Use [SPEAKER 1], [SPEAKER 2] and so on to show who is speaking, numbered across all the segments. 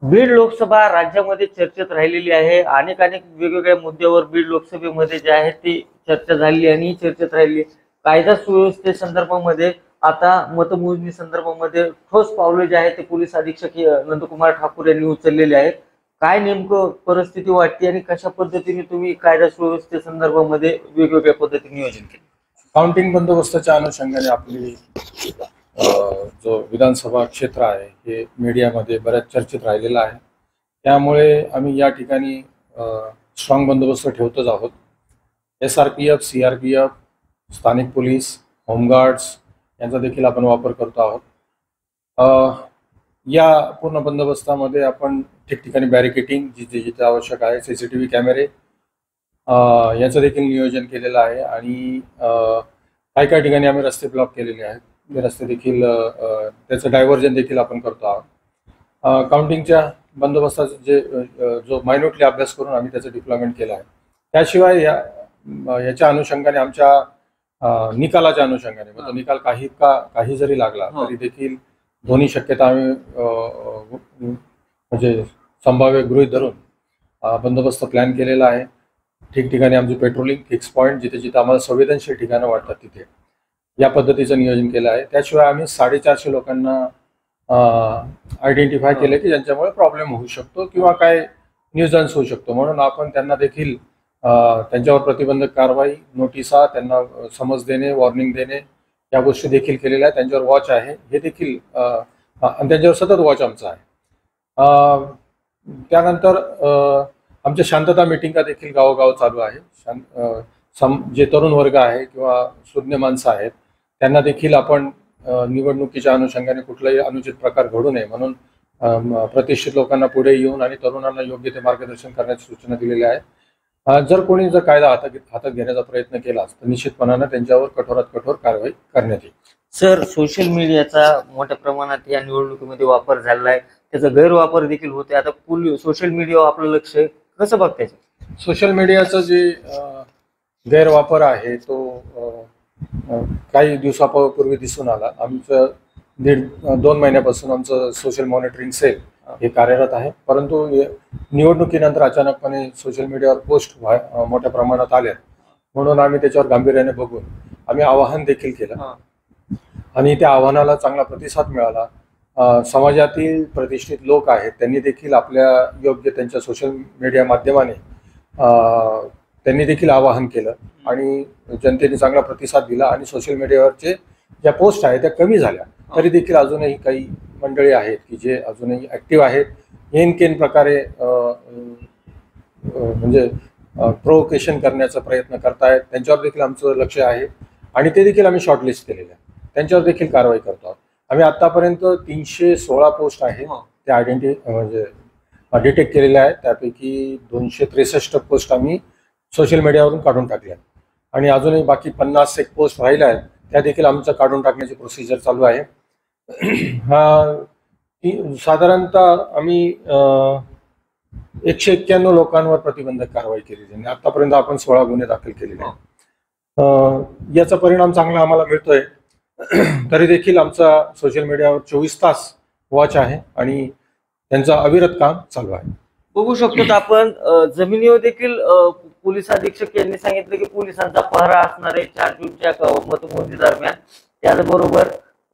[SPEAKER 1] बीड लोकसभा राज्यामध्ये चर्चेत राहिलेली आहे. अनेक वेगवेगळ्या मुद्द्यावर बीड लोकसभेमध्ये जे आहे ती चर्चा झाली आणि चर्चेत राहिली. कायदा सुव्यवस्थे संदर्भामध्ये आता मतमोजणी संदर्भामध्ये ठोस पावले जे आहेत ते पोलीस अधीक्षक नंदकुमार ठाकूर यांनी उचललेले आहेत. काय नेमकं परिस्थिती वाटते आणि कशा पद्धतीने तुम्ही कायदा सुव्यवस्थे संदर्भामध्ये वेगवेगळ्या पद्धतीने नियोजन केले?
[SPEAKER 2] काउंटिंग बंदोबस्ताच्या अनुषंगाने आपली जो विधानसभा क्षेत्र आहे हे मीडियामध्ये बऱ्याच चर्चेत राहिलेला आहे. त्यामुळे आम्ही या ठिकाणी स्ट्रॉंग बंदोबस्त ठेवतच आहोत. SRPF, CRPF, स्थानिक पोलीस, होमगार्ड्स यांचा देखील आपण वापर करतो आहोत. या पूर्ण बंदोबस्तामध्ये आपण ठिकठिकाणी बॅरिकेटिंग जिथे जिथे आवश्यक आहे, CCTV कॅमेरे याचं देखील नियोजन केलेलं आहे. आणि काही ठिकाणी आम्ही रस्ते ब्लॉक केलेले आहेत. ते रस्ते देखील त्याचं डायव्हर्जन देखील आपण करतो आहोत. काउंटिंगच्या बंदोबस्ताचा जो मायन्युटली अभ्यास करून आम्ही त्याचं डिप्लॉयमेंट केलं आहे. त्याशिवाय याच्या अनुषंगाने आमच्या निकालाच्या अनुषंगाने तो निकाल काही जरी लागला तरी देखील दोन्ही शक्यता आम्ही म्हणजे संभाव्य गृहीत धरून बंदोबस्त प्लॅन केलेला आहे. ठिकठिकाणी आमची पेट्रोलिंग, फिक्स पॉईंट जिथे जिथे आम्हाला संवेदनशील ठिकाणं वाटतात तिथे या पद्धतीचं नियोजन केलं आहे. त्याशिवाय आम्ही 450 लोकांना आयडेंटिफाय केले की ज्यांच्यामुळे प्रॉब्लेम होऊ शकतो किंवा काय न्यूजन्स होऊ शकतो, म्हणून आपण त्यांना देखील त्यांच्यावर प्रतिबंधक कारवाई, नोटिसा, त्यांना समज देणे, वॉर्निंग देणे या गोष्टी देखील केलेल्या आहेत. त्यांच्यावर वॉच आहे हे देखील आणि त्यांच्यावर सतत वॉच आमचा आहे. त्यानंतर आमच्या शांतता मिटिंगा देखील गावोगाव चालू आहे. जे तरुण वर्ग आहे किंवा सुज्ञ माणसं आहेत त्यांना देखील आपण निवडणुकीच्या अनुषंगाने कुठलाही अनुचित प्रकार घडू नये म्हणून प्रतिष्ठित लोकांना पुढे येऊन आणि तरुणांना योग्य ते मार्गदर्शन करण्याची सूचना दिलेल्या आहेत. जर कोणी कायदा हातात घेण्याचा प्रयत्न केला तर निश्चितपणाने त्यांच्यावर कठोरात कठोर कारवाई करण्यात येईल.
[SPEAKER 1] सर, सोशल मीडियाचा मोठ्या प्रमाणात या निवडणुकीमध्ये वापर झालेला आहे. त्याचा गैरवापर देखील होते. आता सोशल मीडियावर आपलं लक्ष कसं बघतायचं?
[SPEAKER 2] सोशल मीडियाचा जे गैरवापर आहे तो काही दिवसापूर्वी दिसून आला. आमचं 1.5-2 महिन्यापासून आमचं सोशल मॉनिटरिंग सेल हे कार्यरत आहे. परंतु निवडणुकीनंतर अचानकपणे सोशल मीडियावर पोस्ट मोठ्या प्रमाणात आल्या म्हणून आम्ही त्याच्यावर गांभीर्याने बघून आम्ही आवाहन देखील केलं आणि त्या आव्हानाला चांगला प्रतिसाद मिळाला. समाजातील प्रतिष्ठित लोक आहेत त्यांनी देखील आपल्या योग्य त्यांच्या सोशल मीडिया माध्यमाने त्यांनी देखील आवाहन केलं आणि जनतेने चांगला प्रतिसाद दिला आणि सोशल मीडियावरचे ज्या पोस्ट आहेत त्या कमी झाल्या. तरी देखील अजूनही काही मंडळी आहेत की जे अजूनही ॲक्टिव्ह आहेत, केन प्रकारे म्हणजे प्रोवोकेशन करण्याचा प्रयत्न करतायत. त्यांच्यावर देखील आमचं लक्ष आहे आणि ते देखील आम्ही शॉर्टलिस्ट केलेले आहे. त्यांच्यावर देखील कारवाई करतो आहोत. आम्ही आतापर्यंत 316 पोस्ट आहेत त्या म्हणजे डिटेक्ट केलेल्या आहेत. त्यापैकी 263 पोस्ट आम्ही सोशल मीडियावरून काढून टाकल्या आणि अजूनही बाकी 50 पोस्ट राहिल्या आहेत त्या देखील आमचं काढून टाकण्याची प्रोसिजर चालू आहे. साधारणतः आम्ही 191 लोकांवर प्रतिबंधक कारवाई केली आणि आतापर्यंत आपण 16 गुन्हे दाखल केलेले आहेत. याचा परिणाम चांगला आम्हाला मिळतोय. तरी देखील आमचा सोशल मीडियावर 24 तास वॉच आहे आणि त्यांचं अविरत काम चालू आहे.
[SPEAKER 1] बघू शकतो आपण जमिनीवर देखील पोलीस अधीक्षक यांनी सांगितलं की पोलिसांचा पहरा असणार आहे 4 जूनच्या मतमोजणी दरम्यान. त्याचबरोबर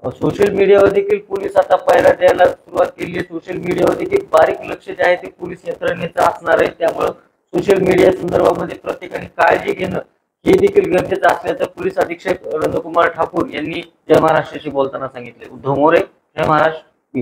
[SPEAKER 1] सोशल मीडियावर देखील पोलीस आता पहरा द्यायला सुरुवात केली आहे. सोशल मीडियावर देखील बारीक लक्ष जे आहे ते पोलीस यंत्रणेचं असणार आहे. त्यामुळे सोशल मीडिया संदर्भामध्ये प्रत्येकाने काळजी घेणं हे देखील गरजेचं असल्याचं पोलीस अधीक्षक नंदकुमार ठाकूर यांनी जय महाराष्ट्राशी बोलताना सांगितले. उद्धव मोरे, जय महाराष्ट्र.